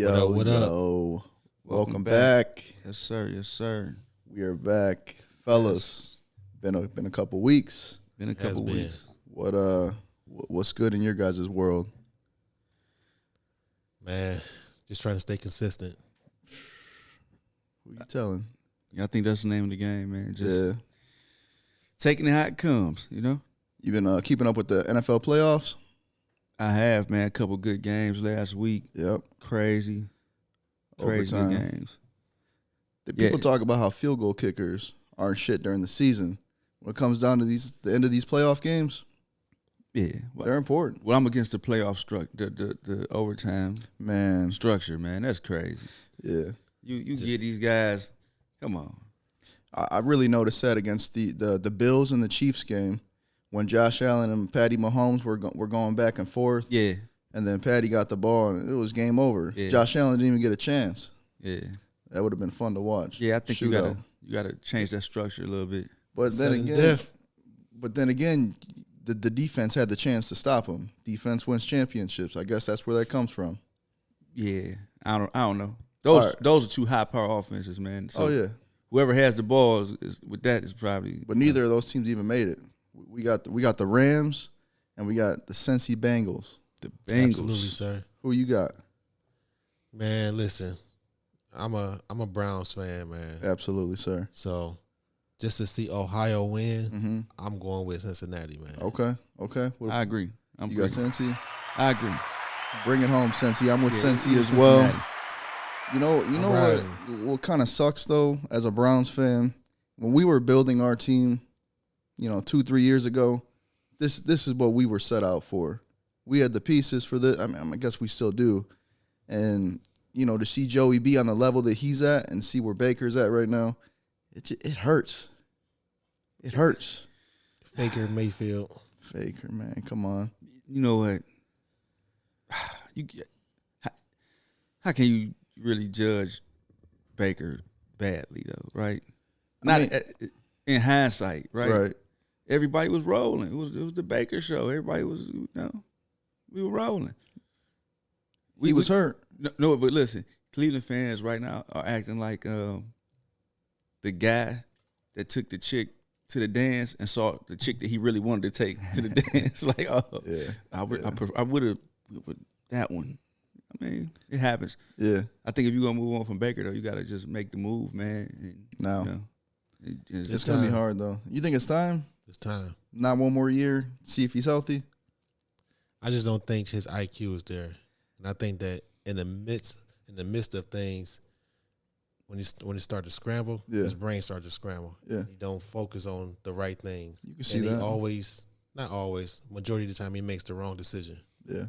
Yo, What up? yo. Welcome back. Yes, sir. Yes, sir. We are back. Fellas, been a couple weeks. Been a couple weeks. What's good in your guys' world? Man, just trying to stay consistent. Who you telling? Yeah, I think that's the name of the game, man. Just Yeah. taking it how it comes, you know? You been keeping up with the NFL playoffs? I have, man. A couple good games last week. Yep. Crazy Overtime. games. The people Yeah. talk about how field goal kickers aren't shit during the season. When it comes down to the end of these playoff games, Yeah. they're important. Well, I'm against the playoff the overtime Man, structure, man. That's crazy. yeah. You get these guys. Come on. I really noticed that against the Bills and the Chiefs game when Josh Allen and Patty Mahomes were going back and forth. Yeah. And then Patty got the ball, and it was game over. Yeah. Josh Allen didn't even get a chance. Yeah. That would have been fun to watch. Yeah, I think Shootout. you gotta change that structure a little bit. But then again, the defense had the chance to stop him. Defense wins championships. I guess that's where that comes from. Yeah. I don't know. All Those are two high power offenses, man. So Oh yeah, whoever has the ball is probably. but neither of those teams even made it. We got the Rams, and we got the Cincy Bengals. The Bengals. Absolutely, sir. Who you got? Man, listen, I'm a Browns fan, man. Absolutely, sir. So just to see Ohio win, Mm-hmm. I'm going with Cincinnati, man. Okay. I agree. You got Cincy? I agree. Bring it home, Cincy. I'm with Cincy as Cincinnati. well. You know Right. what kind of sucks though, as a Browns fan, when we were building our team, 2-3 years ago, this is what we were set out for. We had the pieces for this. I mean, I guess we still do. And to see Joey B on the level that he's at and see where Baker's at right now, it hurts. It hurts. Faker Mayfield. Faker, man, come on. You know what? How can you really judge Baker badly though? Right? In hindsight, right? Right. Everybody was rolling. It was the Baker show. Everybody was, we were rolling. He was hurt. No, but listen, Cleveland fans right now are acting like the guy that took the chick to the dance and saw the chick that he really wanted to take to the dance. Like, oh, Yeah. I would have with that one. I mean, it happens. Yeah. I think if you're gonna move on from Baker though, you gotta just make the move, man. And, No. it's It's going to be hard, though. You think it's time? It's time. Not one more year? See if he's healthy? I just don't think his IQ is there, and I think that in the midst of things, when he start to scramble, Yeah. his brain starts to scramble. Yeah. He don't focus on the right things. You can see and that. he always, not always, majority of the time he makes the wrong decision. Yeah.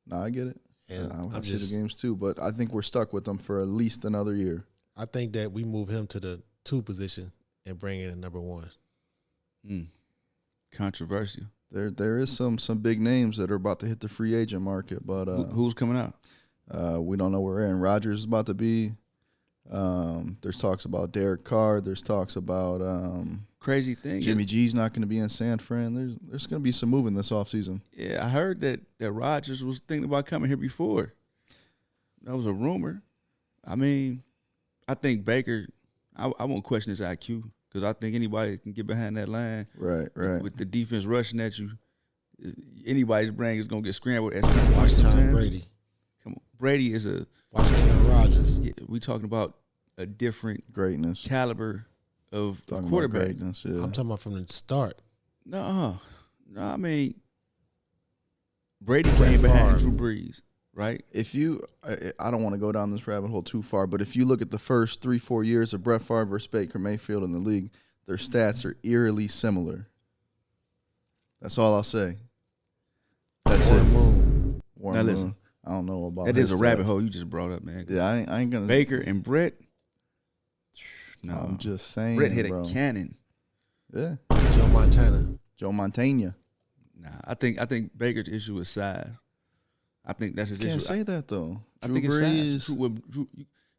No, I get it. And I I'm see just, the games too, but I think we're stuck with them for at least another year. I think that we move him to the 2 position and bring in a number 1. controversial. There is some big names that are about to hit the free agent market, but Who's coming out? we don't know where Aaron Rodgers is about to be. There's talks about Derek Carr. There's talks about Crazy thing. Jimmy G's not going to be in San Fran. There's going to be some moving this offseason. Yeah, I heard that Rodgers was thinking about coming here before. That was a rumor. I mean, I think Baker, I won't question his IQ because I think anybody can get behind that line. Right. With the defense rushing at you, anybody's brain is going to get scrambled at some point. Watch Tom sometimes. Brady. Come on. Brady is Watch Aaron Rodgers. we talking about a different Greatness. caliber of Talking about quarterback. greatness, yeah. I'm talking about from the start. No, I mean, Brady Brett came behind Favre. Drew Brees, right? If you, I don't want to go down this rabbit hole too far, but if you look at the first 3-4 years of Brett Favre versus Baker Mayfield in the league, their stats are eerily similar. That's all I'll say. That's it. Moon. Warren Now listen. Moon. I don't know about That his is a rabbit stats. hole you just brought up, man. Yeah, I ain't gonna. Baker and Brett. No, I'm just saying, Brett hit bro. a cannon. Yeah, Joe Montana. Joe Montana. Nah, I think Baker's issue is size. I think that's his Can't issue. say that though. I Drew think it's Brees. size.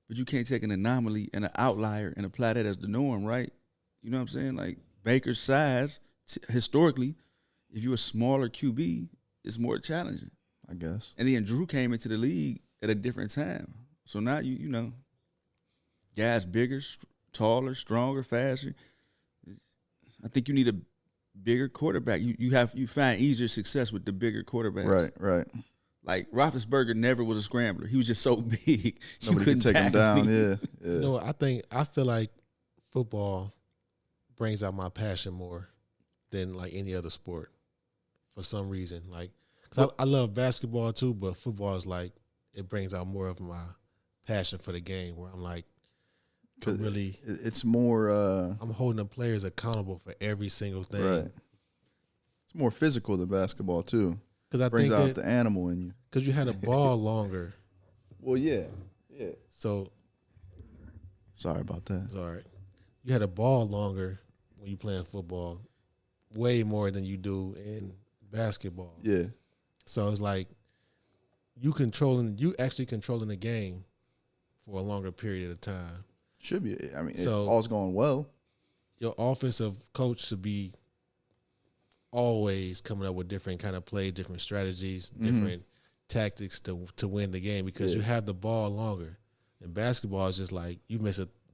But you can't take an anomaly and an outlier and apply that as the norm, right? You know what I'm saying? Like Baker's size, historically, if you're a smaller QB, it's more challenging. I guess. And then Drew came into the league at a different time. So now you know, guys bigger, taller, stronger, faster. I think you need a bigger quarterback. You find easier success with the bigger quarterbacks. Right. Like Roethlisberger never was a scrambler. He was just so big. Nobody could take him down. Yeah. You know, I feel like football brings out my passion more than like any other sport for some reason. Like, 'cause I love basketball too, but football is like, it brings out more of my passion for the game where I'm like, it's more. I'm holding the players accountable for every single thing. Right. It's more physical than basketball too. Because I brings think out the animal in you. Because you had a ball longer. Well, yeah. So. Sorry about that. It's all right. You had a ball longer when you playing football, way more than you do in basketball. Yeah. So it's like you actually controlling the game for a longer period of time. Should be. I mean, so if all's going well. Your offensive coach should be always coming up with different kind of plays, different strategies, different tactics to win the game because you have the ball longer. In basketball, it's just like you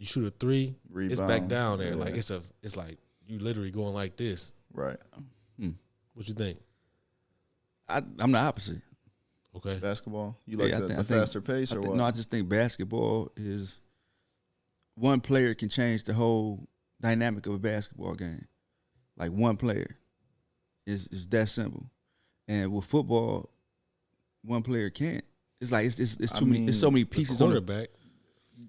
shoot a three, rebound. It's back down there. Yeah. Like it's like you literally going like this. Right. What you think? I'm the opposite. Okay. Basketball? You like the faster pace or what? No, I just think basketball is one player can change the whole dynamic of a basketball game. Like one player. Is that simple. And with football, one player can't. It's like it's too many. There's so many pieces quarterback. On it.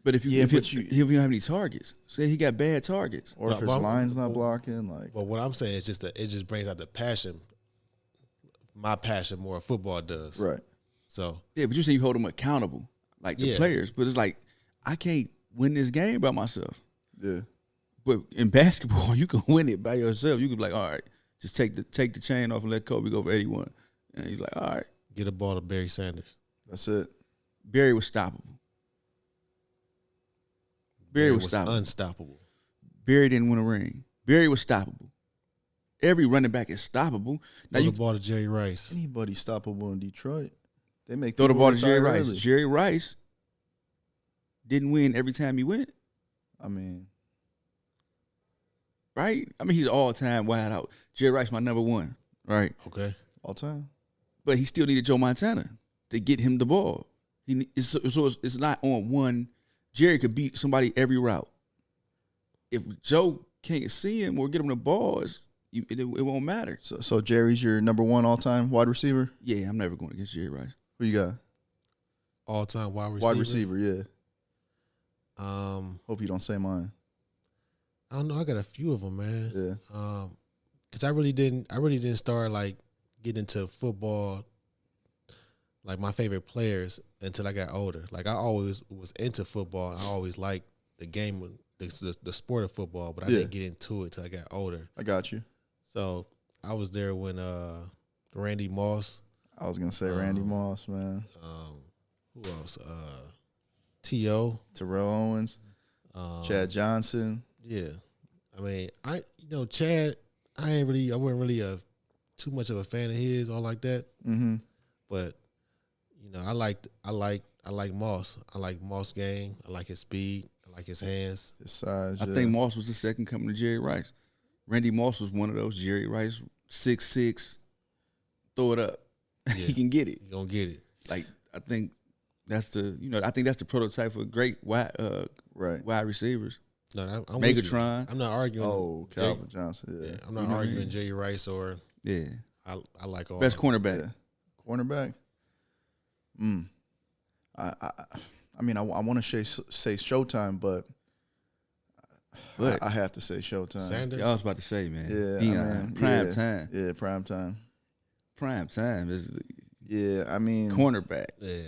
But if you don't have any targets, say he got bad targets, or if his line's not blocking, like. But what I'm saying is it just brings out the passion. My passion more than football does. Right. So yeah, but you say you hold them accountable, like the players. But it's like I can't win this game by myself. Yeah. But in basketball, you can win it by yourself. You can be like, all right, just take the chain off and let Kobe go for 81. And he's like, all right. Get a ball to Barry Sanders. That's it. Barry was stoppable. Barry was unstoppable. Barry didn't win a ring. Barry was stoppable. Every running back is stoppable. Now throw the ball to Jerry Rice. Anybody stoppable in Detroit. They make throw the ball to Jerry Rice. Early. Jerry Rice didn't win every time he went. I mean. Right? I mean, he's all-time wide out. Jerry Rice, my number one. Right? Okay. All time. But he still needed Joe Montana to get him the ball. So it's not on one. Jerry could beat somebody every route. If Joe can't see him or get him the ball, it won't matter. So Jerry's your number one all-time wide receiver? Yeah, I'm never going against Jerry Rice. Who you got? All-time wide receiver? Wide receiver, yeah. Hope you don't say mine. I don't know. I got a few of them, man. Yeah. Because I really didn't start like getting into football, like my favorite players, until I got older. Like I always was into football. I always liked the game, the sport of football, but I didn't get into it until I got older. I got you. So I was there when Randy Moss. I was gonna say Randy Moss, man. Who else? T.O. Terrell Owens. Chad Johnson. Yeah. I mean, Chad, I wasn't really too much of a fan of his or like that. Mm-hmm. But, I like Moss. I like Moss' game. I like his speed. I like his hands. His size. I think Moss was the second coming to Jerry Rice. Randy Moss was one of those. Jerry Rice, 6'6", throw it up. Yeah. He can get it. He gonna get it. Like I think that's the prototype for great wide receivers. No, I'm Megatron. I'm not arguing. Oh, Calvin Johnson. Yeah. I'm not arguing Jerry Rice or. Yeah. I like all best cornerback. Yeah. Cornerback. I mean, I want to say Showtime, but I have to say Showtime. Sanders. Yeah, I was about to say, man. Yeah, Deion, prime time. Yeah, prime time. Prime time is. Yeah, I mean, cornerback. Yeah.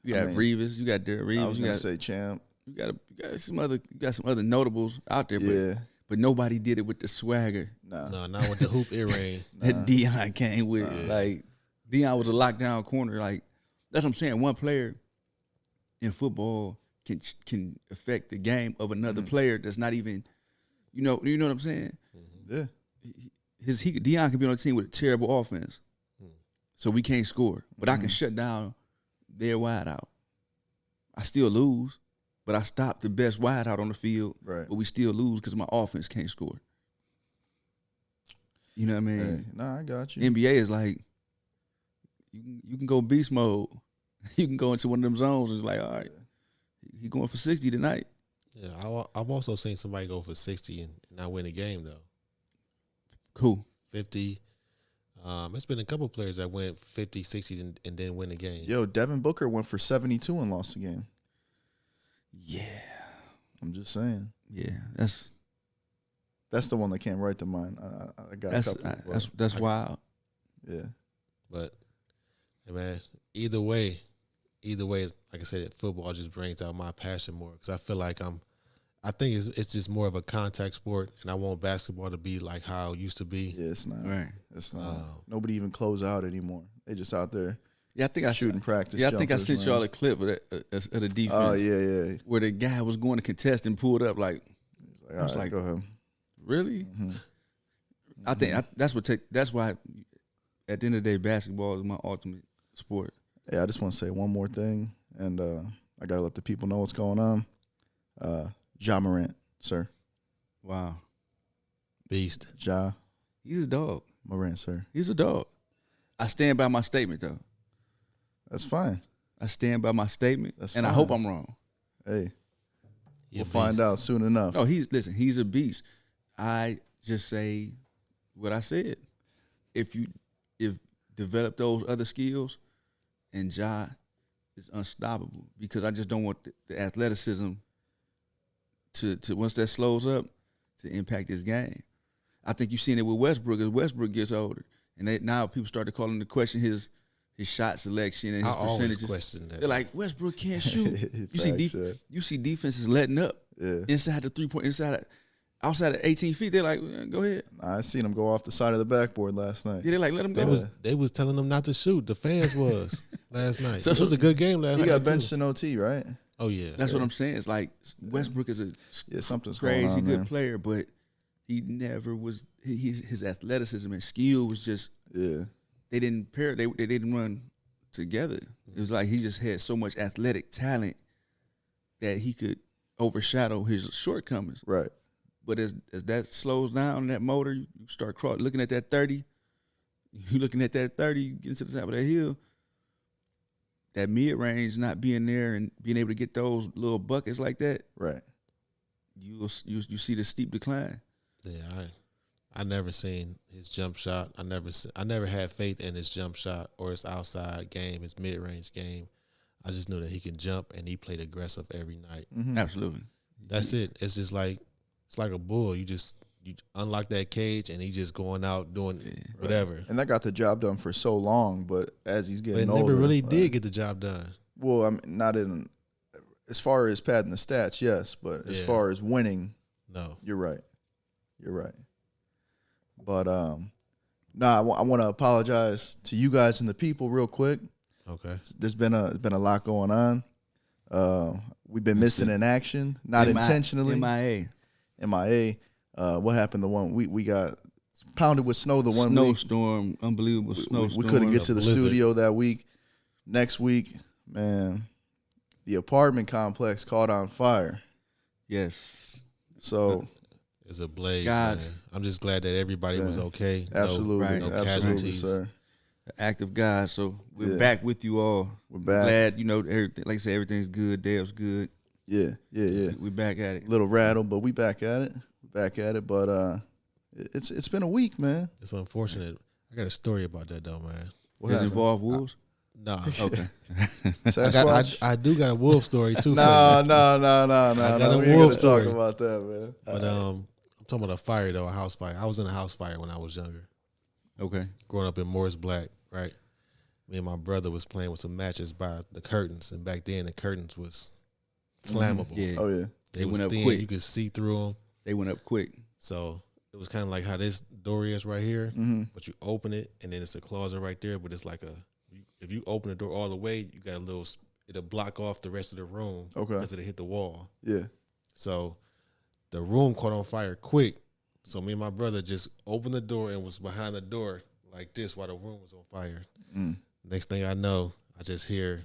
You got Reeves. You got Derek Reeves. I was gonna say Champ. You got some other notables out there, but nobody did it with the swagger. No, not with the hoop earring. That Deion came with. Like Deion was a lockdown corner. Like that's what I'm saying. One player in football can affect the game of another player that's not even, you know what I'm saying? Yeah. Deion can be on a team with a terrible offense, so we can't score. But I can shut down their wide out. I still lose, but I stopped the best wide out on the field. Right. But we still lose because my offense can't score. You know what I mean? Hey, nah, I got you. NBA is like, you can go beast mode. You can go into one of them zones. It's like, all right, he going for 60 tonight. Yeah, I've also seen somebody go for 60 and not win a game though. Cool. 50. It's been a couple players that went 50, 60 and then win the game. Yo, Devin Booker went for 72 and lost the game. Yeah. I'm just saying. Yeah. That's the one that came right to mind. I got a couple. That's wild. Yeah. But, hey man, either way, like I said, football just brings out my passion more because I feel like I think it's just more of a contact sport, and I want basketball to be like how it used to be. Yeah, it's not. Right. It's not. Nobody even close out anymore. They just out there. Yeah, I think shooting practice. Yeah, I think I jumpers, sent man. y'all a clip of the defense. Oh yeah. Where the guy was going to contest and pulled up like, I was like, go ahead. Really? Mm-hmm. I think that's why at the end of the day, basketball is my ultimate sport. Yeah, I just want to say one more thing, and I gotta let the people know what's going on. Ja Morant, sir. Wow. Beast. Ja He's a dog. Morant, sir. He's a dog. I stand by my statement, though. That's fine. I stand by my statement, That's and fine. I hope I'm wrong. Hey, He a we'll find beast. out soon enough. No, he's a beast. I just say what I said. If develop those other skills, and Ja is unstoppable because I just don't want the athleticism to once that slows up to impact this game. I think you've seen it with Westbrook as Westbrook gets older, and now people start to call into question his shot selection and his I always percentages. question that. They're like, Westbrook can't shoot. Facts, yeah. You see defenses letting up Yeah. inside the 3-point, outside of 18 feet. They're like, go ahead. I seen him go off the side of the backboard last night. Yeah, they're like, let him They go. was telling them not to shoot. The fans was last night. So- It was a good game last He night. got too. benched in OT, right? Oh yeah. That's what I'm saying. It's like Westbrook is a Yeah, something's going crazy on good there. player, but he never was. His athleticism and skill was just Yeah. they didn't pair. They didn't run together. It was like he just had so much athletic talent that he could overshadow his shortcomings. Right. But as that slows down, that motor, you start looking at that 30. You looking at that 30, you get into the top of that hill. That mid range not being there and being able to get those little buckets like that, Right. you see the steep decline. Yeah, I never seen his jump shot. I never had faith in his jump shot or his outside game, his mid range game. I just knew that he can jump and he played aggressive every night. Mm-hmm. Absolutely. That's it. It's just like it's like a bull. You unlock that cage and he just going out doing whatever. And that got the job done for so long, but as he's But getting it older, never really like, did get the job done. Well, I mean, not in as far as padding the stats, yes, but as Yeah. far as winning, No. you're right. You're right. But I want to apologize to you guys and the people real quick. Okay. There's been a lot going on. We've been missing in action, not intentionally. MIA. What happened? The one we got pounded with snow. The one week. Snowstorm, unbelievable snowstorm. We couldn't get to the blizzard. studio that week. Next week, man, the apartment complex caught on fire. Yes. So It's a blaze. Guys. Man. I'm just glad that everybody was okay. absolutely, right. No absolutely, casualties. sir. Act of God. So we're Yeah. back with you all. We're back. Glad, everything, like I said, everything's good. Dale's good. Yeah. We're back at it. Little rattle, but we back at it. But it's been a week, man. It's unfortunate. I got a story about that though, man. What Does it happened? involve wolves? Nah. Okay. Sasquatch? I do got a wolf story too. No. for you. We got a ain't wolf gonna story. talk about that, man. But I'm talking about a fire though, a house fire. I was in a house fire when I was younger, Okay. growing up in Morris Black, right? Me and my brother was playing with some matches by the curtains, and back then the curtains was flammable. Yeah. Oh yeah. They They was went up thin. quick. You could see through them. They went up quick. So it was kind of like how this door is right here, Mm-hmm. but you open it and then it's a closet right there. But it's like if you open the door all the way, you got a little. It'll block off the rest of the room. Okay. Because it'll hit the wall. Yeah. So the room caught on fire quick. So me and my brother just opened the door and was behind the door like this while the room was on fire. Mm. Next thing I know, I just hear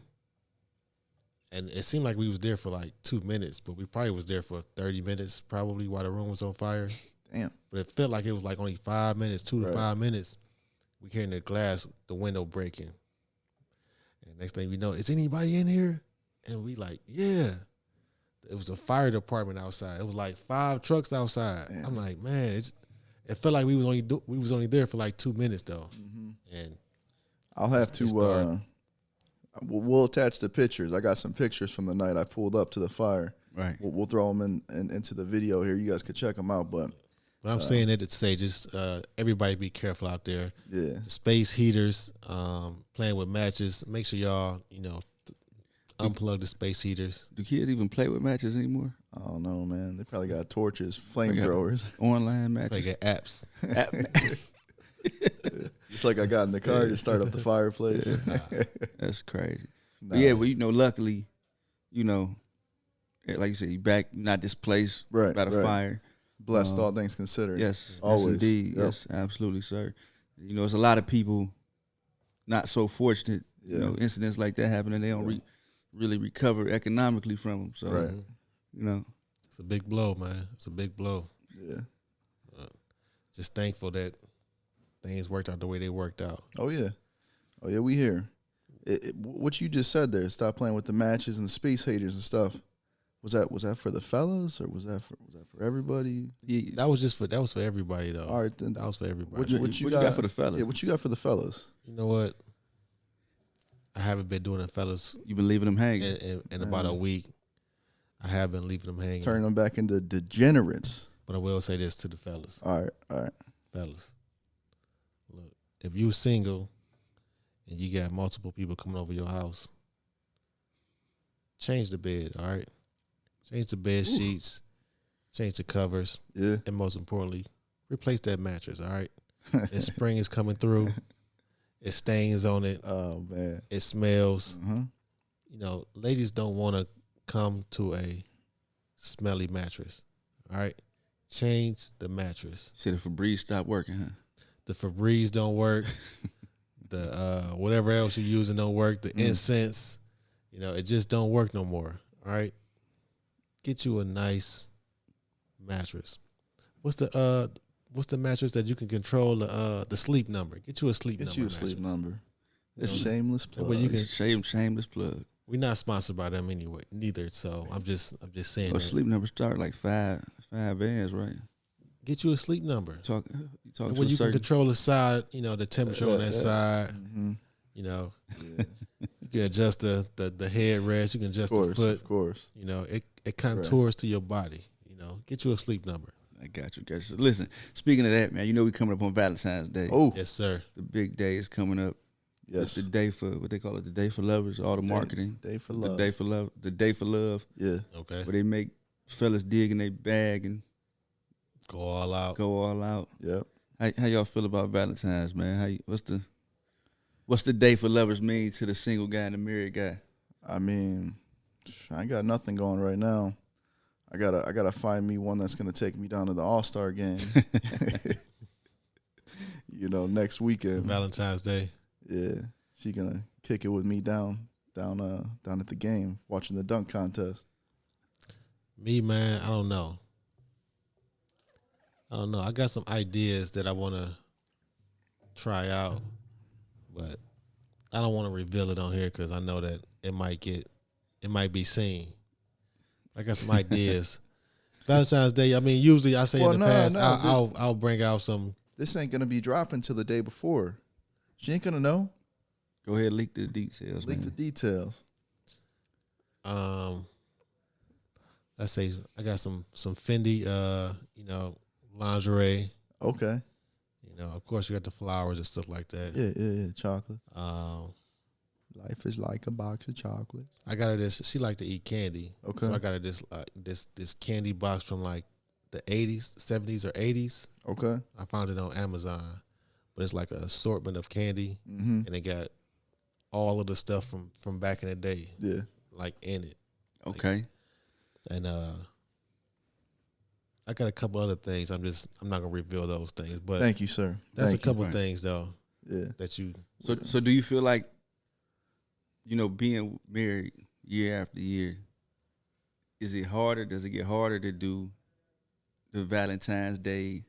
And it seemed like we was there for like 2 minutes, but we probably was there for 30 minutes probably while the room was on fire. Damn. But it felt like it was like only 5 minutes, 2 to Right. 5 minutes. We hearing the window breaking. And next thing we know, is anybody in here? And we like, yeah. It was a fire department outside. It was like 5 trucks outside. Damn. I'm like, man, it felt like we was only there for like 2 minutes though. Mm-hmm. And I'll have It's to. dark. We'll attach the pictures. I got some pictures from the night I pulled up to the fire. Right. We'll throw them into the video here. You guys can check them out. But I'm saying that to say just everybody be careful out there. yeah, The space heaters, playing with matches. Make sure y'all, unplug the space heaters. Do kids even play with matches anymore? I don't know, man. They probably got torches, flamethrowers. Online Like matches. apps. Just like I got in the car to start up the fireplace. That's crazy. Nah. But yeah, well, luckily, like you said, you back, not displaced Right, by the right. fire. Blessed, all things considered. Yes, Always. yes, indeed. Yep. Yes, absolutely, sir. It's a lot of people not so fortunate. Yeah. Incidents like that happen and they don't really recover economically from them. So, Right. It's a big blow, man. It's a big blow. Yeah. Just thankful that things worked out the way they worked out. Oh yeah. We here. What you just said there. Stop playing with the matches and the space haters and stuff. Was that for the fellas or was that for everybody? Yeah, That was for everybody though. All right, then. That was for everybody. What you got for the fellas? Yeah, what you got for the fellas? You know what? I haven't been doing it, fellas, You've been leaving them hanging. in about a week. I have been leaving them hanging. Turn them back into degenerates. But I will say this to the fellas. All right. Fellas, look, if you single and you got multiple people coming over your house, change the bed, all right? Change the bed sheets, change the covers, Yeah. and most importantly, replace that mattress, all right? And spring is coming through. It stains on it. Oh man. It smells. Uh-huh. Ladies don't want to come to a smelly mattress, all right? Change the mattress. Said if Febreze stopped working, huh? The Febreze don't work. The whatever else you're using don't work. The incense, it just don't work no more. All right, get you a nice mattress. What's the mattress that you can control the sleep number? Get you a sleep number. Get you a sleep number. It's Shameless plug. Well, you can- Shameless plug. We're not sponsored by them anyway, neither. So I'm just saying. Well, that. sleep numbers start like five bands, right? Get you a sleep number. You talk to When a you can certain. control the side, the temperature on that side. Mm-hmm. You can adjust the headrest. You can adjust the foot. Of course. It contours to your body. Get you a sleep number. I got you, guys. So listen, speaking of that, man, we coming up on Valentine's Day. Oh, Yes, sir. The big day is coming up. yes. The day for what they call it, the day for lovers, all the marketing. Day for The love. day for love. The day for love. Yeah. Okay. Where they make fellas dig in their bag and Go all out. go all out. Yep. How y'all feel about Valentine's, man? What's the day for lovers mean to the single guy and the married guy? I mean, I ain't got nothing going right now. I gotta find me one that's gonna take me down to the All-Star game. Next weekend. Valentine's Day. Yeah, she gonna kick it with me down at the game, watching the dunk contest. Me, man, I don't know. I got some ideas that I want to try out, but I don't want to reveal it on here because I know that it might be seen. I got some ideas. Valentine's Day. I mean, usually I say Well, in the no, past no, I'll bring out some. This ain't gonna be dropping till the day before. She ain't gonna know. Go ahead, leak the details, Leak man. the details. Let's say I got some Fendi, lingerie. Okay. Of course you got the flowers and stuff like that. Yeah. Chocolate. Um, Life is like a box of chocolates. I got her this. She like to eat candy. Okay. So I got her this candy box from like the 80s, 70s or 80s. Okay. I found it on Amazon, but it's like an assortment of candy, Mm-hmm. and it got all of the stuff from back in the day, Yeah. like in it. Okay. And I got a couple other things. I'm not gonna reveal those things, but Thank you, sir. that's Thank a couple Right. things though you. Yeah. that you. So do you feel like, being married, year after year, is it harder? Does it get harder to do the Valentine's Day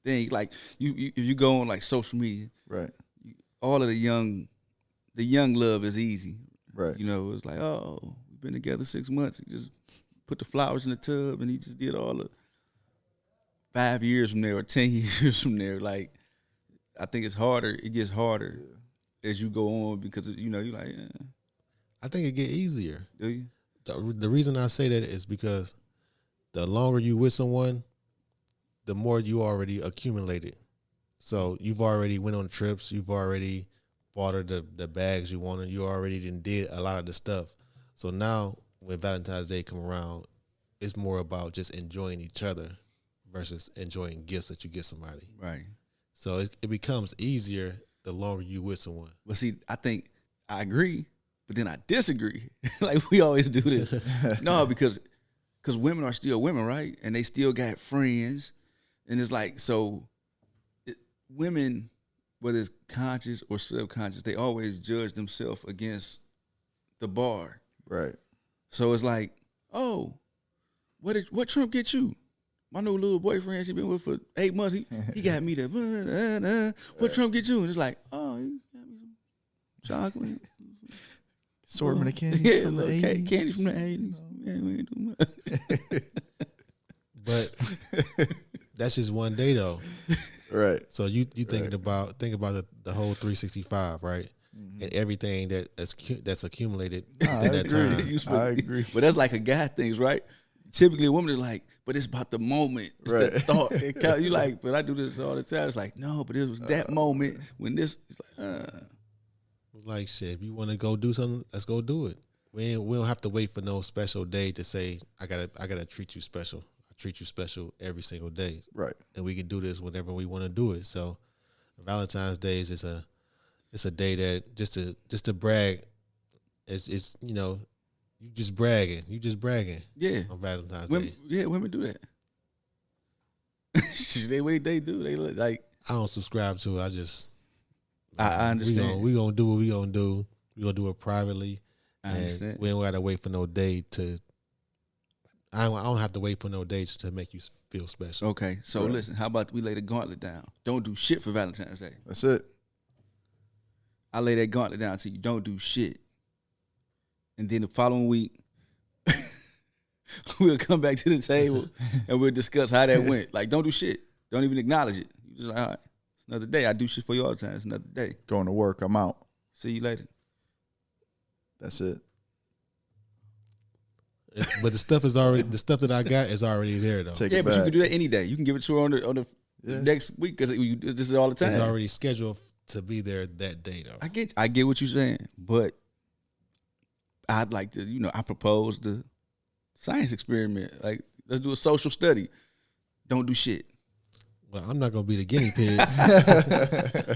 thing? Like if you go on like social media, Right. all of the young love is easy. Right. You know, it's like, oh, we've been together 6 months. He just put the flowers in the tub, and he just did all the 5 years from there or 10 years from there. Like, I think it's harder. It gets harder as you go on because you know you're like, I think it get easier. do you? The reason I say that is because the longer you with someone, the more you already accumulated. So you've already went on trips. You've already bought her the bags you wanted. You already did a lot of the stuff. So now when Valentine's Day come around, it's more about just enjoying each other versus enjoying gifts that you get somebody. Right. So it becomes easier the longer you with someone. But see, I think I agree, but then I disagree. Like we always do this. No, because women are still women, right? And they still got friends. And it's like, so women, whether it's conscious or subconscious, they always judge themselves against the bar. Right. So it's like, oh, what Trump get you? My new little boyfriend she been with for 8 months, he got me the what Trump get you? And it's like, oh, he got me some chocolate. Assortment of candies from the 80s. Candy from the 80s. Yeah, we ain't do much. But that's just one day though. Right. So you think about the whole 365, right? Mm-hmm. And everything that's accumulated I in that agree. time. I agree. But that's like a guy thing, right? Typically, a woman is like, but it's about the moment. It's Right. the thought. You like, but I do this all the time. It's like, no, but it was that moment when this. It's Like shit, if you want to go do something, let's go do it. We don't have to wait for no special day to say I gotta treat you special. I treat you special every single day, Right. and we can do this whenever we want to do it. So Valentine's Day is it's a day that just to brag. It's you know you just bragging. yeah. On Valentine's Women, Day. yeah, women do that. they do. They look like. I don't subscribe to it. I just I understand. We gonna do what we gonna do. We gonna do it privately. I And understand. we don't gotta wait for no day to. I don't have to wait for no day to make you feel special. Okay, so Right. listen. How about we lay the gauntlet down? Don't do shit for Valentine's Day. That's it. I lay that gauntlet down to you. Don't do shit. And then the following week, we'll come back to the table and we'll discuss how that went. Like, don't do shit. Don't even acknowledge it. You just like, all right, it's another day. I do shit for you all the time. It's another day. Going to work. I'm out. See you later. That's it. But the stuff that I got is already there though. Take Yeah, it but back. you can do that any day. You can give it to her on the Yeah. next week because this is all the time. It's already scheduled to be there that day though. I get what you're saying, but I'd like to, I propose the science experiment. Like, let's do a social study. Don't do shit. Well, I'm not gonna be the guinea pig.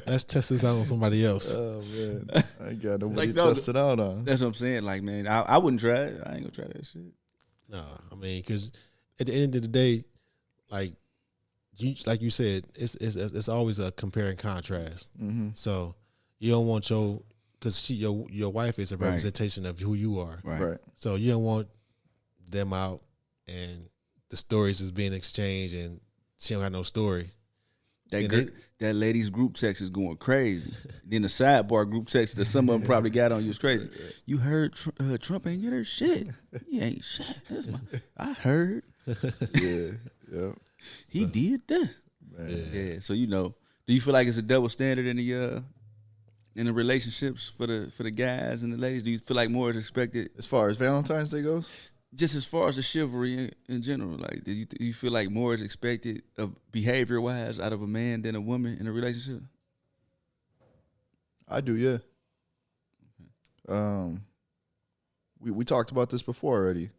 Let's test this out on somebody else. Oh man, I ain't got nobody Like, to no, test it out on. That's what I'm saying. Like, man, I wouldn't try it. I ain't gonna try that shit. No, I mean, because at the end of the day, like you said, it's always a compare and contrast. Mm-hmm. So you don't want because your wife is a Right. representation of who you are. Right. So you don't want them out and the stories is being exchanged and she don't have no story. That ladies group text is going crazy. Then the sidebar group text that some of them probably got on you is crazy. You heard Trump ain't get her shit. He ain't shit. I heard Yeah. Yep. he did that. Man. Yeah. So do you feel like it's a double standard in the relationships for the guys and the ladies? Do you feel like more is expected? As far as Valentine's Day goes, Just as far as the chivalry in general, like, do you feel like more is expected of behavior-wise out of a man than a woman in a relationship? I do. Yeah. We talked about this before already.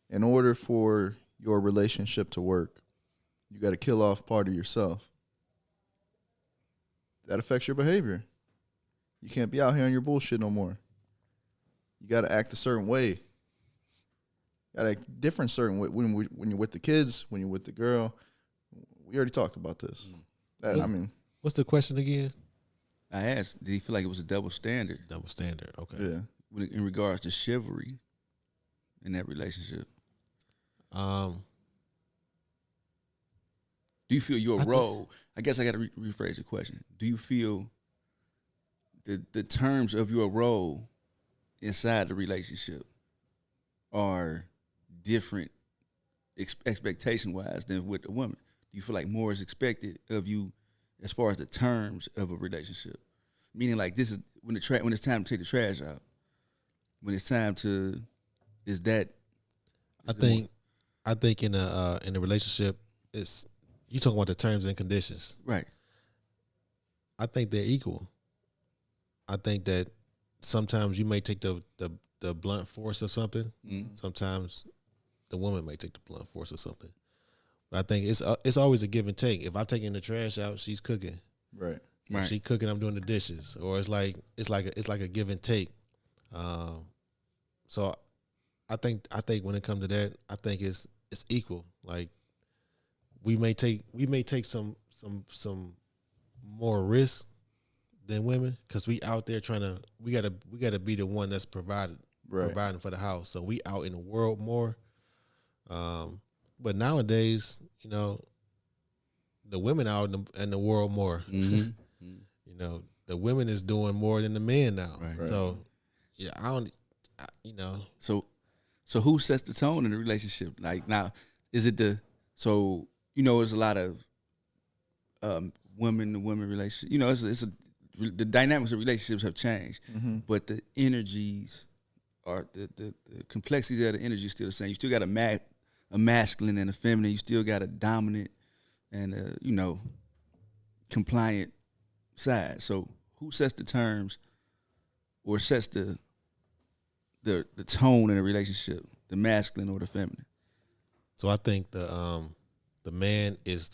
In order for your relationship to work, you got to kill off part of yourself. That affects your behavior. You can't be out here on your bullshit no more. You got to act a certain way. Got a different certain way when you're with the kids, when you're with the girl. We already talked about this. What's the question again? I asked, did he feel like it was a double standard Double standard. Okay. Yeah. in regards to chivalry in that relationship? Um, Do you feel your role? I guess I got to rephrase the question. Do you feel the terms of your role inside the relationship are different expectation wise than with a woman? Do you feel like more is expected of you as far as the terms of a relationship? Meaning, like, this is when when it's time to take the trash out. When it's time to, is that? I think in a relationship, it's you talking about the terms and conditions. Right. I think they're equal. I think that sometimes you may take the blunt force of something. Mm-hmm. Sometimes the woman may take the blunt force of something. But I think it's always a give and take. If I'm taking the trash out, she's cooking. Right. If she cooking, I'm doing the dishes. Or it's like a give and take. So I think when it comes to that, I think it's equal. Like we may take some more risk than women because we out there we gotta be the one that's providing for the house. So we out in the world more. But nowadays, the women out in the world more. Mm-hmm. The women is doing more than the men now. Right. So yeah, So who sets the tone in the relationship? Like now, is it there's a lot of women to women relationship. The dynamics of relationships have changed, but the energies are the complexities of the energy is still the same. You still got a masculine and a feminine. You still got a dominant and a compliant side. So who sets the terms or sets the tone in a relationship, the masculine or the feminine? So I think the man is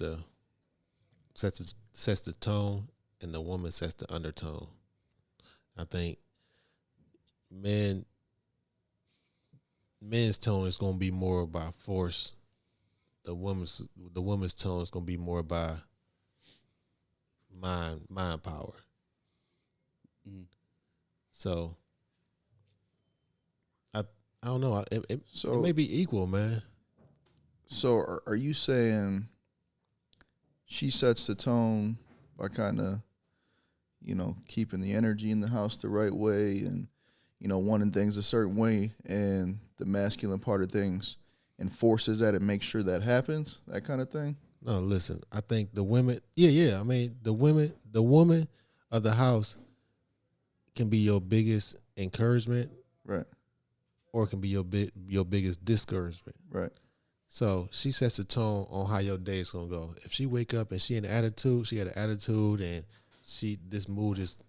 sets the tone, and the woman sets the undertone. I think men's tone is going to be more by force. The woman's tone is going to be more by mind power. Mm-hmm. So I don't know. It may be equal, man. So are you saying she sets the tone by kind of, keeping the energy in the house the right way and, wanting things a certain way, and the masculine part of things enforces that and makes sure that happens, that kind of thing? No, listen. I think the women, I mean, the woman of the house can be your biggest encouragement, right, or it can be your biggest discouragement, right. So she sets the tone on how your day is gonna go. If she wake up and she got an attitude, and this mood is,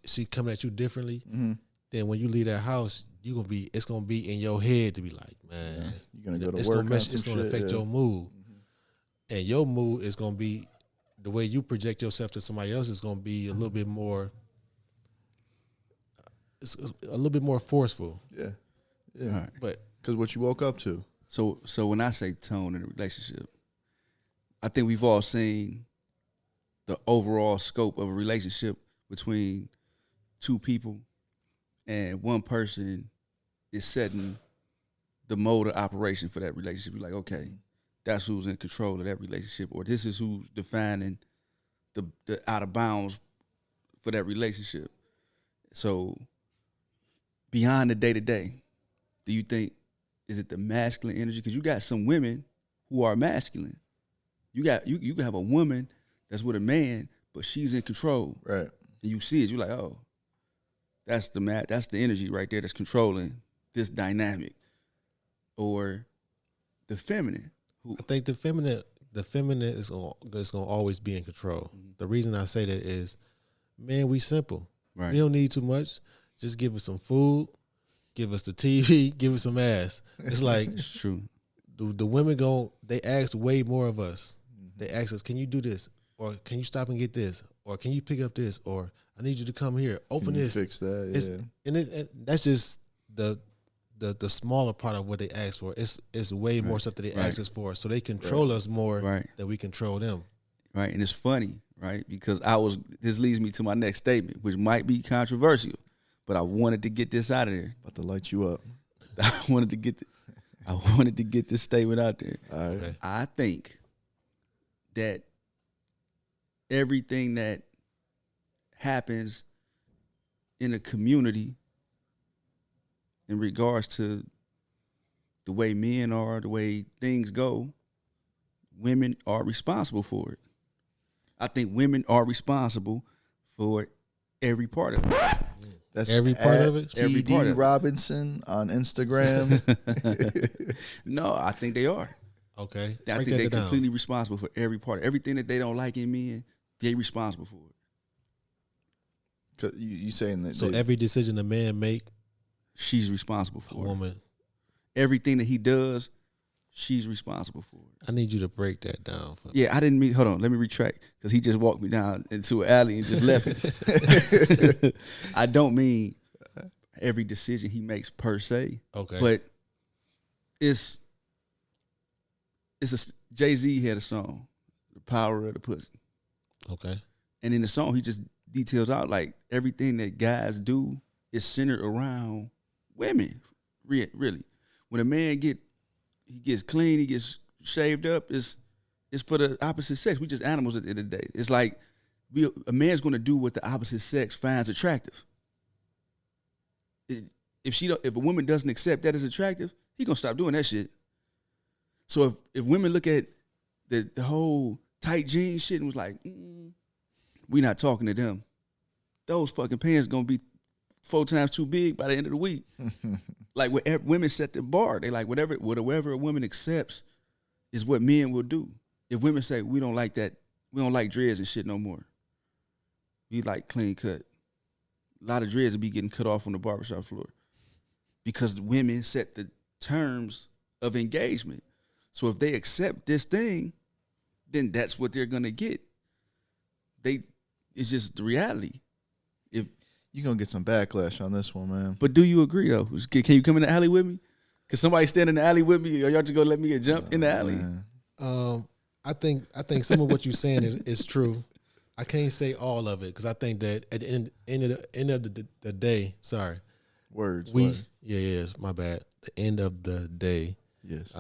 she coming at you differently. Mm-hmm. Then when you leave that house, it's gonna be in your head to be like, man, you're gonna go to work. It's gonna affect your mood, and your mood is gonna be the way you project yourself to somebody else is gonna be a little bit more. It's a little bit more forceful. Yeah. Right. But because what you woke up to. So when I say tone in a relationship, I think we've all seen the overall scope of a relationship between two people, and one person is setting the mode of operation for that relationship. You're like, okay, that's who's in control of that relationship, or this is who's defining the out of bounds for that relationship. So beyond the day-to-day, do you think, is it the masculine energy? Because you got some women who are masculine. You can have a woman that's with a man, but she's in control. Right. And you see it, you're like, oh, that's the energy right there that's controlling this dynamic. Or the feminine. I think the feminine is gonna always be in control. Mm-hmm. The reason I say that is, man, we simple. Right. We don't need too much. Just give us some food, give us the TV, give us some ass. It's like it's true. The women they ask way more of us. Mm-hmm. They ask us, can you do this? Or can you stop and get this? Or can you pick up this? Or I need you to come here, open this. Fix that, yeah. And that's just the smaller part of what they ask for. It's way more stuff that they ask us for. So they control us more than we control them. Right. And it's funny, right? Because this leads me to my next statement, which might be controversial, but I wanted to get this out of there. About to light you up. I wanted to get this statement out there. All right. Okay. I think that everything that happens in a community in regards to the way men are, the way things go, women are responsible for it. I think women are responsible for every part of it. That's Every part at of it? Every part of TD it. Robinson on Instagram. No, I think they are. Okay. I Break think they're that down. completely responsible for every part. Everything that they don't like in men, they're responsible for it. 'Cause you saying that? So every decision a man make, She's responsible a for it. woman. Everything that he does, she's responsible for it. I need you to break that down for me. Yeah, I didn't mean. Hold on, let me retract because he just walked me down into an alley and just left me. I don't mean every decision he makes per se, Okay. but it's Jay-Z had a song, "The Power of the Pussy," Okay. and in the song he just details out like everything that guys do is centered around women. Really, when a man gets clean, he gets shaved up, it's for the opposite sex. We just animals at the end of the day. It's like a man's going to do what the opposite sex finds attractive. If a woman doesn't accept that as attractive, he gonna stop doing that shit. So if women look at the whole tight jeans shit and was like, we not talking to them, those fucking pants gonna be 4 times too big by the end of the week. Like women set the bar. They like whatever a woman accepts is what men will do. If women say we don't like that, we don't like dreads and shit no more. We like clean cut. A lot of dreads will be getting cut off on the barbershop floor because women set the terms of engagement. So if they accept this thing, then that's what they're gonna get. It's just the reality. If you're gonna get some backlash on this one, man. But do you agree though? Can you come in the alley with me? Can somebody stand in the alley with me, or y'all just gonna let me get jumped in the alley? Man. I think some of what you're saying is true. I can't say all of it because I think that at the end of the day, sorry, Words. yes, my bad. The end of the day, Yes.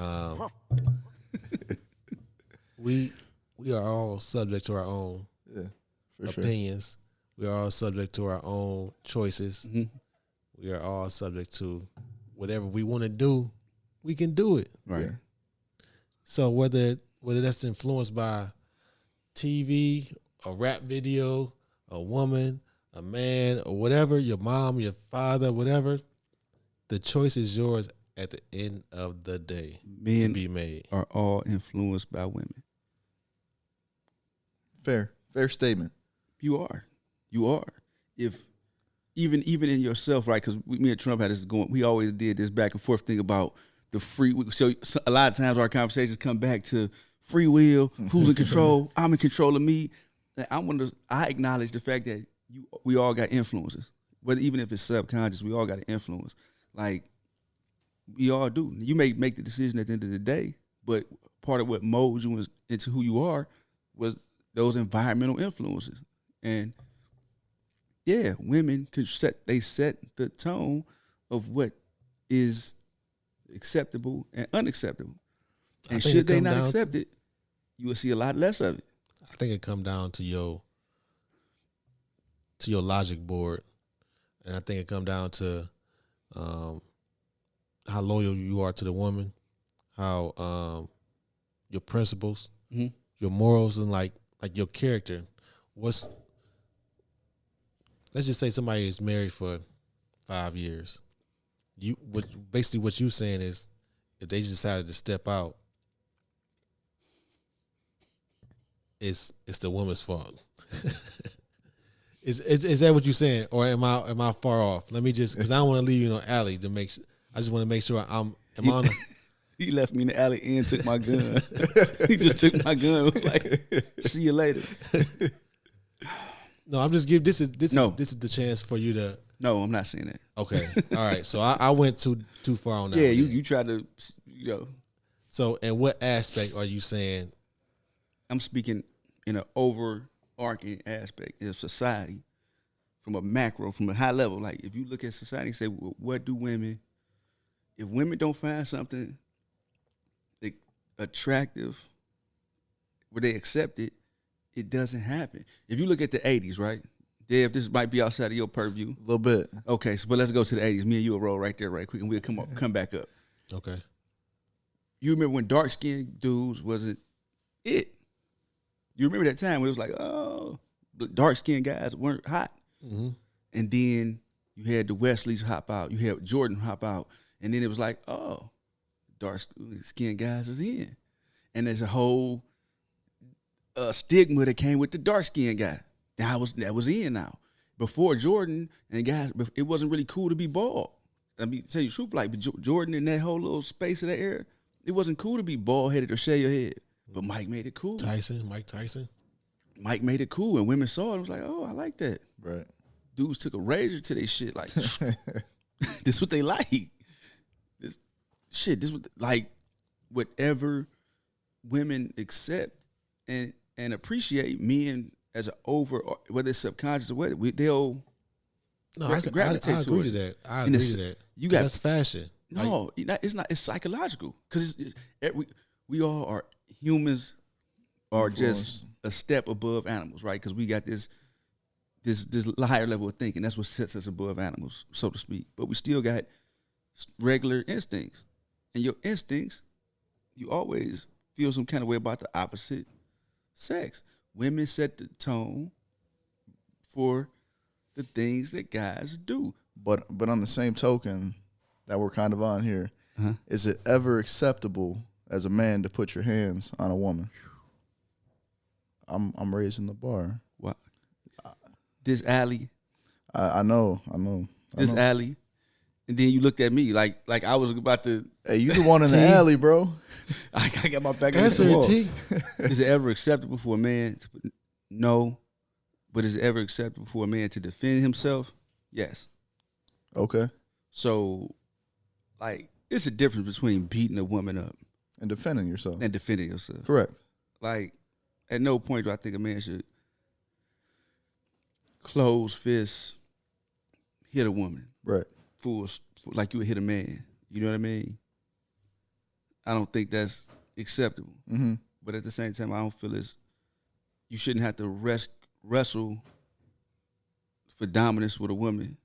we are all subject to our own Yeah. For sure. opinions. We are all subject to our own choices. Mm-hmm. We are all subject to whatever we want to do. We can do it. Right. Yeah. So whether that's influenced by TV, a rap video, a woman, a man, or whatever, your mom, your father, whatever, the choice is yours at the end of the day to Men be made. are all influenced by women. Fair statement. You are. If even in yourself, right? Because me and Trump had this going. We always did this back and forth thing about the free. So a lot of times our conversations come back to free will. Who's in control? I'm in control of me. And I acknowledge the fact that we all got influences. Whether even if it's subconscious, we all got an influence. Like we all do. You may make the decision at the end of the day, but part of what molds you into who you are was those environmental influences. And yeah, women set the tone of what is acceptable and unacceptable. And think should it they come not down accept it, you will see a lot less of it. I think it come down to your logic board, and I think it come down to how loyal you are to the woman, how your principles, Mhm. your morals, and like your character. Let's just say somebody is married for 5 years. Basically what you saying is, if they decided to step out, it's the woman's fault. Is that what you're saying, or am I far off? Let me just, because I don't want to leave you in an alley to make. I just want to make sure am I on. He left me in the alley and took my gun. He just took my gun. Was like, see you later. No, I'm just giving this is No. the chance for you to. No, I'm not saying that. Okay, all right. So I went too far on that. Yeah, one then. you tried to, So, in what aspect are you saying? I'm speaking in an overarching aspect of society, from a macro, from a high level. Like if you look at society and say, well, what do women if women don't find something attractive where they accept it, it doesn't happen. If you look at the 80s, right? Dave, this might be outside of your purview. A little bit. Okay, so but let's go to the 80s. Me and you will roll right there right quick, and we'll come back up. Okay. You remember when dark-skinned dudes wasn't it? You remember that time when it was like, oh, the dark-skinned guys weren't hot. Mm-hmm. And then you had the Wesleys hop out. You had Jordan hop out. And then it was like, oh, dark-skinned guys is in. And there's a whole stigma that came with the dark-skinned guy. That was in now. Before Jordan and guys, it wasn't really cool to be bald. I mean, tell you the truth, like Jordan in that whole little space of that era, it wasn't cool to be bald-headed or shave your head. But Mike made it cool. Mike Tyson. Mike made it cool, and women saw it and was like, oh, I like that. Right. Dudes took a razor to their shit. Like, this what they like. This what, like, whatever women accept and appreciate, men as an over, or whether it's subconscious or what, they'll gravitate I agree towards to it. that. I agree to that. You got that's fashion. No, it's not. It's psychological because we all are humans, are just a step above animals, right? Because we got this higher level of thinking. That's what sets us above animals, so to speak. But we still got regular instincts, and your instincts, you always feel some kind of way about the opposite sex. Women set the tone for the things that guys do. But on the same token that we're kind of on here, is it ever acceptable as a man to put your hands on a woman? I'm raising the bar. What? This alley. I know. This alley. And then you looked at me like I was about to. Hey, you the one in the alley, bro. I got my back against the wall. Is it ever acceptable for a man to? No. But is it ever acceptable for a man to defend himself? Yes. Okay. So, like, it's a difference between beating a woman up and defending yourself. Correct. Like, at no point do I think a man should close fists hit a woman. Right. Full like you would hit a man. You know what I mean? I don't think that's acceptable. Mm-hmm. But at the same time, I don't feel you shouldn't have to wrestle for dominance with a woman.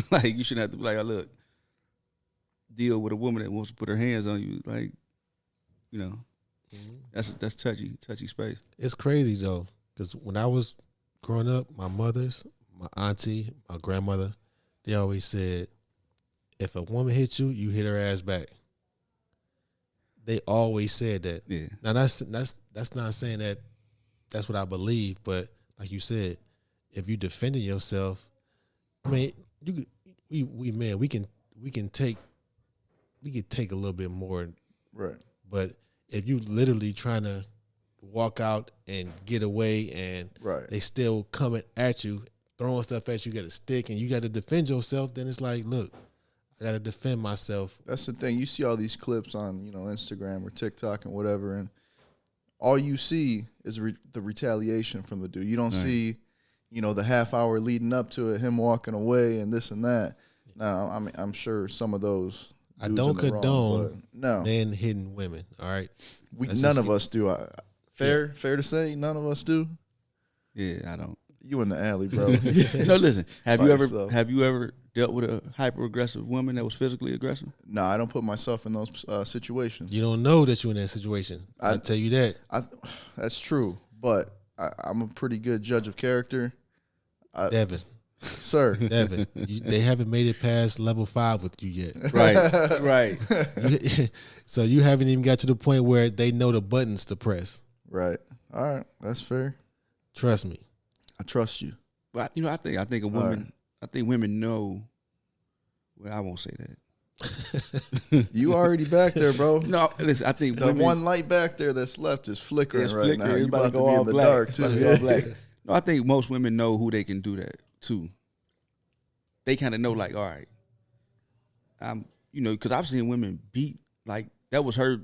Like, you shouldn't have to be like, oh, look, deal with a woman that wants to put her hands on you. Like, you know, that's touchy space. It's crazy, though, because when I was growing up, my mothers, my auntie, my grandmother, they always said, if a woman hits you, you hit her ass back. They always said that. Yeah. Now, that's not saying that that's what I believe, but like you said, if you defending yourself, I mean, we can take a little bit more, right? But if you literally trying to walk out and get away, and they still coming at you, throwing stuff at you, got a stick, and you got to defend yourself, then it's like, look, I got to defend myself. That's the thing. You see all these clips on Instagram or TikTok and whatever, and all you see is the retaliation from the dude. You don't see, the half hour leading up to it, him walking away and this and that. Now, I'm sure some of those. I don't condone men hitting women. All right, none of us do. Fair to say, none of us do. Yeah, I don't. You in the alley, bro. No, listen. Have you ever dealt with a hyper aggressive woman that was physically aggressive? No, I don't put myself in those situations. You don't know that you're in that situation. I'll tell you that. That's true, but I'm a pretty good judge of character. Devin. Sir. Devin, they haven't made it past level 5 with you yet. Right. So you haven't even got to the point where they know the buttons to press. Right. All right. That's fair. Trust me. I trust you. But I think a woman. I think women know. Well, I won't say that. You already back there, bro. No, listen. I think the one light back there that's left is flickering right now. You're about to be in the dark too. No, I think most women know who they can do that to. They kind of know, like, all right, because I've seen women beat, like, that was her.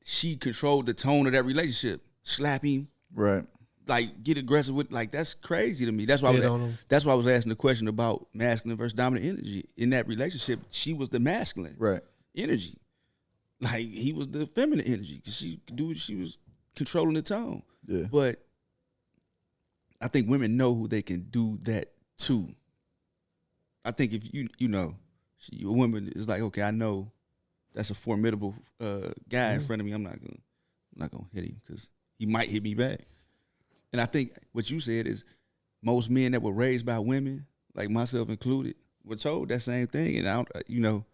She controlled the tone of that relationship. Slap him, right? Like, get aggressive with, like, that's crazy to me. That's why I was asking the question about masculine versus dominant energy in that relationship. She was the masculine, right? energy. Like he was the feminine energy because she could do. She was controlling the tone. Yeah. But I think women know who they can do that to. I think if you know, a woman is like, okay, I know that's a formidable guy in front of me. I'm not gonna hit him because he might hit me back. And I think what you said is most men that were raised by women, like myself included, were told that same thing. And I don't,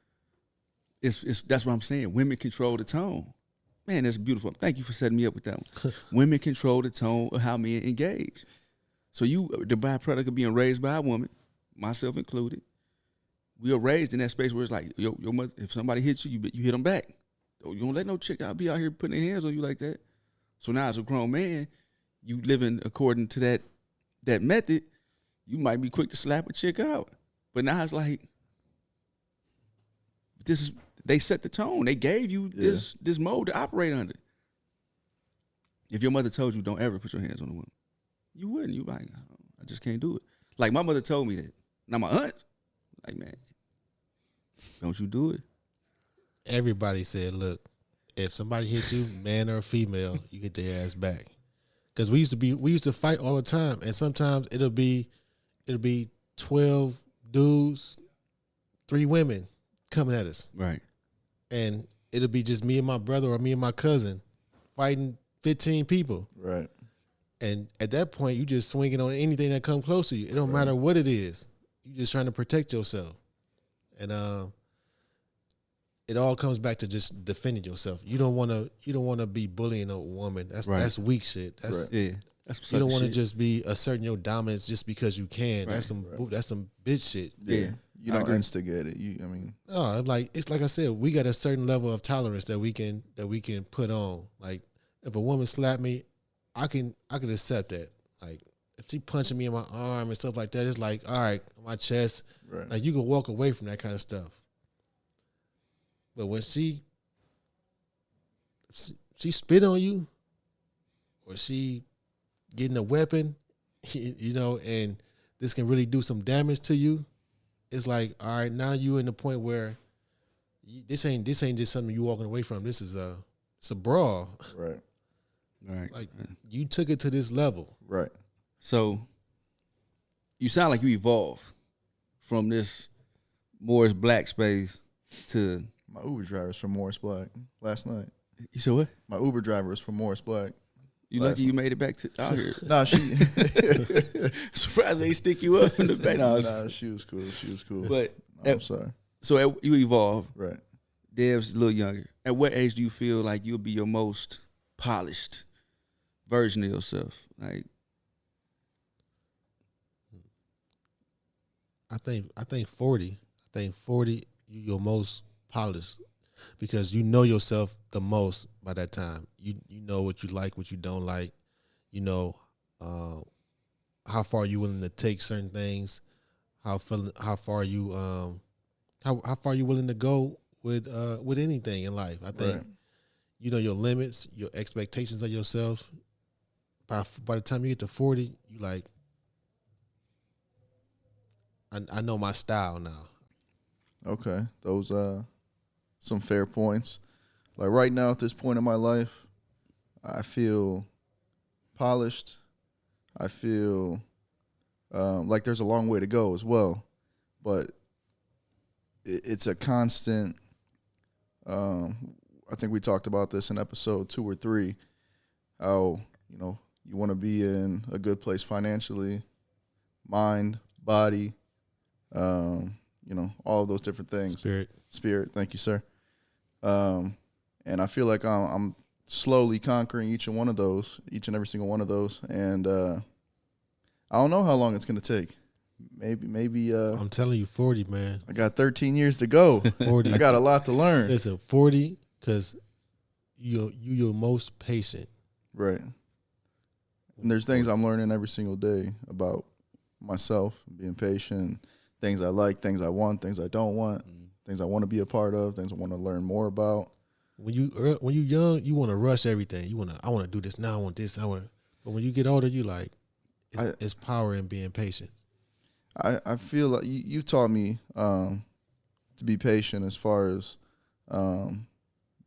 it's that's what I'm saying. Women control the tone. Man, that's beautiful. Thank you for setting me up with that one. Women control the tone of how men engage. So you, the byproduct of being raised by a woman, myself included, we are raised in that space where it's like, your mother, if somebody hits you, you hit them back. You don't let no chick out be out here putting their hands on you like that. So now as a grown man, you living according to that method, you might be quick to slap a chick out. But now it's like, they set the tone. They gave you this mode to operate under. If your mother told you don't ever put your hands on a woman, you wouldn't. You like, I just can't do it. Like my mother told me that. Now my aunt, like, man, don't you do it. Everybody said, look, if somebody hits you, man or female, you get their ass back. Because we used to fight all the time, and sometimes it'll be 12 dudes, 3 women coming at us. Right. And it'll be just me and my brother or me and my cousin fighting 15 people. Right. And at that point, you just swinging on anything that comes close to you. It don't matter what it is. You just trying to protect yourself. And it all comes back to just defending yourself. You don't want to be bullying a woman. That's weak shit. That's Yeah. That's you don't want to just be asserting your dominance just because you can. Right. That's some bitch shit. Yeah. You don't instigate it. No, it's like I said, we got a certain level of tolerance that we can put on. Like if a woman slap me, I can accept that. Like if she punching me in my arm and stuff like that, it's like, all right, my chest. Right. Like you can walk away from that kind of stuff. But when she spit on you, or she getting a weapon, and this can really do some damage to you, it's like, all right, now you in the point where this ain't just something you walking away from. This is it's a brawl. Right. Right. Like you took it to this level. Right. So you sound like you evolved from this Morris Black space to My Uber driver's from Morris Black last night. you said what? My Uber driver is from Morris Black. You lucky you made it back to out here. Nah, she. Surprised they stick you up in the back. Nah, she was cool. But I'm sorry. So you evolved. Right. Dev's a little younger. At what age do you feel like you'll be your most polished version of yourself? Like, I think 40. I think 40 you your most polished because you know yourself the most by that time. You know what you like, what you don't like. You know how far you willing to take certain things. How far you how far you willing to go with anything in life. I think you know your limits, your expectations of yourself. By the time you get to 40, you like, I know my style now. Okay. Those some fair points. Like right now at this point in my life, I feel polished. I feel like there's a long way to go as well. But it's a constant, I think we talked about this in episode 2 or 3, how, you want to be in a good place financially, mind, body, all of those different things. Spirit, thank you, sir. And I feel like I'm slowly conquering each and every single one of those. And I don't know how long it's going to take. Maybe. I'm telling you, 40, man. I got 13 years to go. 40. I got a lot to learn. Listen, 40, because you're most patient. Right. And there's things I'm learning every single day about myself, being patient, things I like, things I want, things I don't want, things I want to be a part of, things I want to learn more about. When you young, you want to rush everything. I want to do this now. I want this. But when you get older, you like, it's power in being patient. I feel like you've taught me to be patient as far as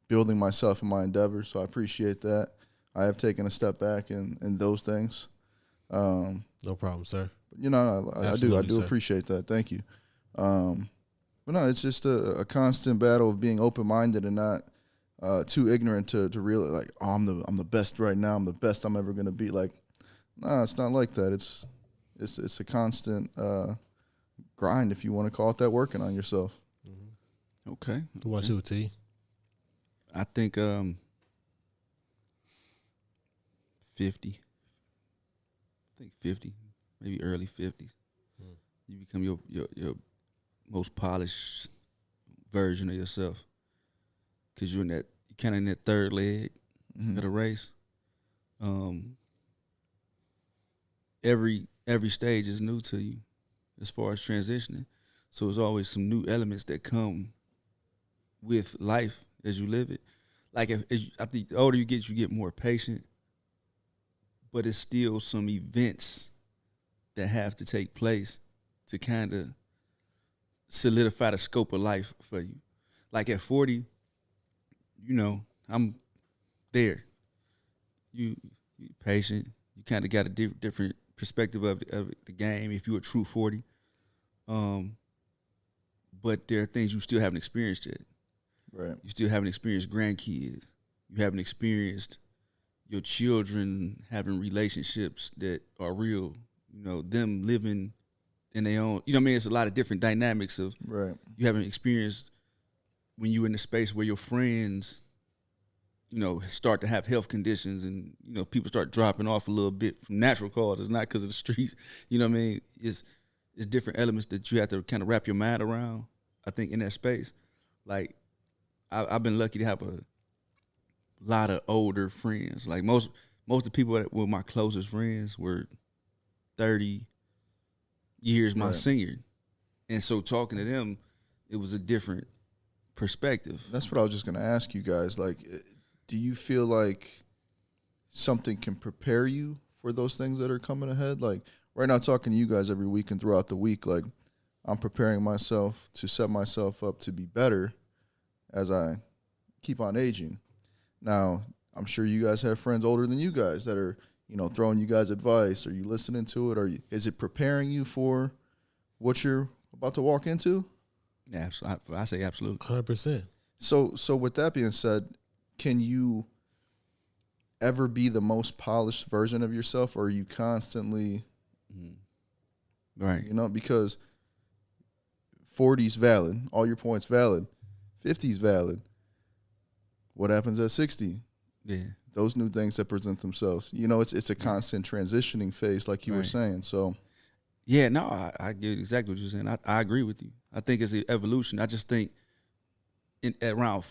building myself in my endeavors. So I appreciate that. I have taken a step back in those things. No problem, sir. You know, I do sir. appreciate that. Thank you. But no, it's just a constant battle of being open-minded and not too ignorant to really like, oh, I'm the best right now. I'm the best I'm ever gonna be. Like, nah, it's not like that. It's a constant grind, if you want to call it that, working on yourself. Okay. What about you, T? I think 50. I think 50, maybe early 50s. You become your most polished version of yourself, because you're kind of in that third leg of the race. Every stage is new to you as far as transitioning. So there's always some new elements that come with life as you live it. Like I think the older you get more patient, but it's still some events that have to take place to kind of solidify the scope of life for you. Like at 40, you know, I'm there. You patient. You kind of got a different perspective of the game if you're a true 40. But there are things you still haven't experienced yet. Right. You still haven't experienced grandkids. You haven't experienced your children having relationships that are real. You know, them living in their own. You know what I mean? It's a lot of different dynamics of. Right. You haven't experienced when you're in a space where your friends, you know, start to have health conditions and, you know, people start dropping off a little bit from natural causes, not because of the streets. You know what I mean? It's different elements that you have to kind of wrap your mind around, I think, in that space. Like, I've been lucky to have a lot of older friends. Like, most of the people that were my closest friends were 30 years my senior. And so talking to them, it was a different perspective. That's what I was just going to ask you guys. Like, do you feel like something can prepare you for those things that are coming ahead? Like, right now, talking to you guys every week and throughout the week, like, I'm preparing myself to set myself up to be better as I keep on aging. Now, I'm sure you guys have friends older than you guys that are, you know, throwing you guys advice. Are you listening to it? Is it preparing you for what you're about to walk into? Yeah, I say absolutely. 100%. So with that being said, can you ever be the most polished version of yourself, or are you constantly, right? You know, because 40's valid, all your points valid, 50's valid. What happens at 60? Yeah, those new things that present themselves. You know, it's a constant transitioning phase, like you were saying. So, yeah, no, I get exactly what you're saying. I agree with you. I think it's an evolution. I just think at around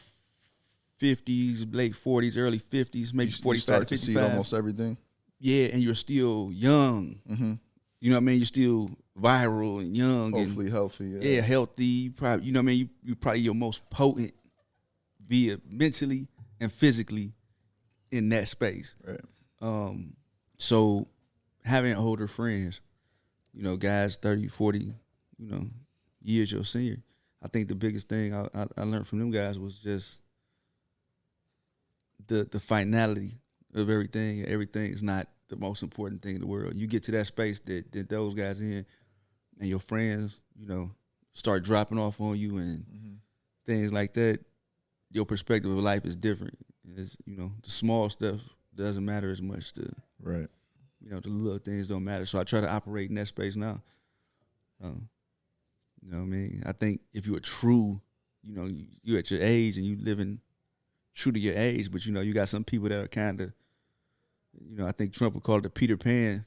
50s, late 40s, early 50s, maybe 45 you start to 55. See almost everything. Yeah, and you're still young. Mm-hmm. You know what I mean? You're still viral and young. Hopefully and, healthy. Yeah, healthy. Probably, you know what I mean? You're probably your most potent via mentally and physically in that space. Right. So having older friends, you know, guys 30, 40, you know, years your senior, I think the biggest thing I learned from them guys was just the finality of everything. Everything is not the most important thing in the world. You get to that space that those guys in, and your friends, you know, start dropping off on you and things like that. Your perspective of life is different. It's, you know, the small stuff doesn't matter as much. Right. You know, the little things don't matter. So I try to operate in that space now. You know what I mean? I think if you're true, you know, you at your age and you living true to your age, but, you know, you got some people that are kind of, you know, I think Trump would call it the Peter Pan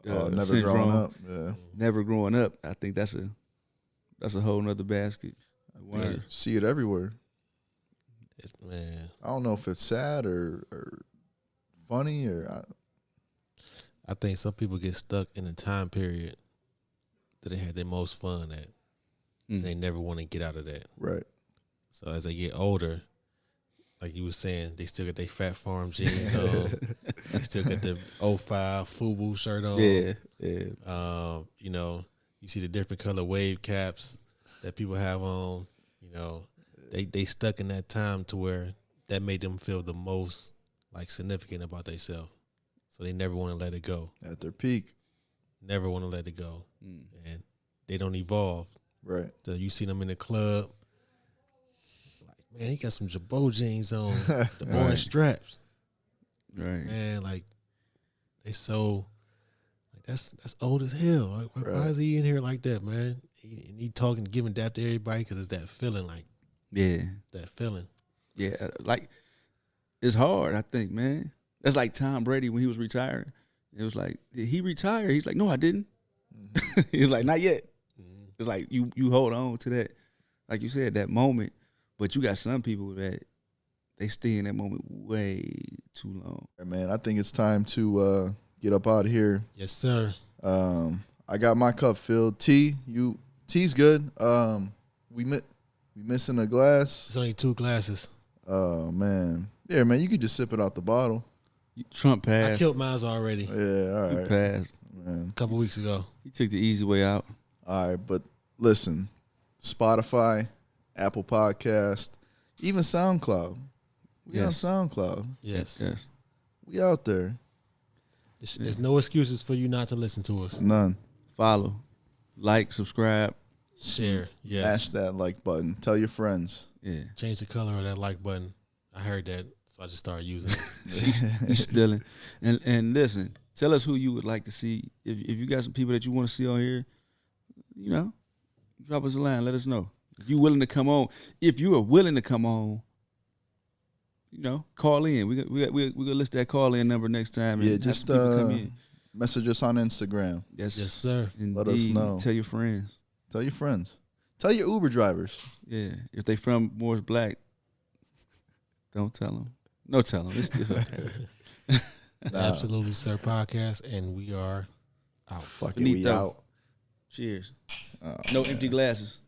never syndrome. growing up. Yeah. Never growing up. I think that's a whole nother basket. I see it everywhere. Man, I don't know if it's sad or funny or. I think some people get stuck in a time period that they had their most fun at. They never want to get out of that. Right. So as they get older, like you were saying, they still got their Fat Farm jeans on. They still got the 05 FUBU shirt on. Yeah. You know, you see the different color wave caps that people have on. You know, they stuck in that time to where that made them feel the most like significant about themselves. So they never want to let it go. At their peak. Never want to let it go. And they don't evolve. Right. So you see them in the club, like, man, he got some Jabot jeans on, the orange straps. Right. Man, like, they so, like, that's old as hell. Like, why is he in here like that, man? He talking, giving dap to everybody because it's that feeling, like, that feeling. Yeah, like, it's hard, I think, man. That's like Tom Brady when he was retiring. It was like, did he retire? He's like, no, I didn't. He's like, not yet. It's like you hold on to that, like you said, that moment. But you got some people that they stay in that moment way too long. Man, I think it's time to get up out of here. Yes, sir. I got my cup filled. T's good. We missing a glass. It's only 2 glasses. Oh man, yeah, man, you could just sip it out the bottle. Trump passed. I killed mine already Yeah, all He right, passed. man. a couple weeks ago. He took the easy way out. All right, but listen, Spotify, Apple Podcast, even SoundCloud. We Yes. on SoundCloud. Yes. Yes. We out there. There's no excuses for you not to listen to us. None. Follow, like, subscribe. Share. Yes. Mash that like button. Tell your friends. Yeah. Change the color of that like button. I heard that, so I just started using it. He's stealing. And listen, tell us who you would like to see. If you got some people that you want to see on here, you know, drop us a line. Let us know. If you willing to come on. If you are willing to come on, you know, call in. We're gonna list that call in number next time. Yeah, and just have people come in. message us on Instagram. Yes, Yes, sir. indeed. Let us know. Tell your friends. Tell your friends. Tell your Uber drivers. Yeah, if they from Morris Black, don't tell them. No, tell them. It's okay. Absolutely, sir. Podcast, and we are out. Fuck it, we Finito. out. Cheers. Oh, No man. empty glasses.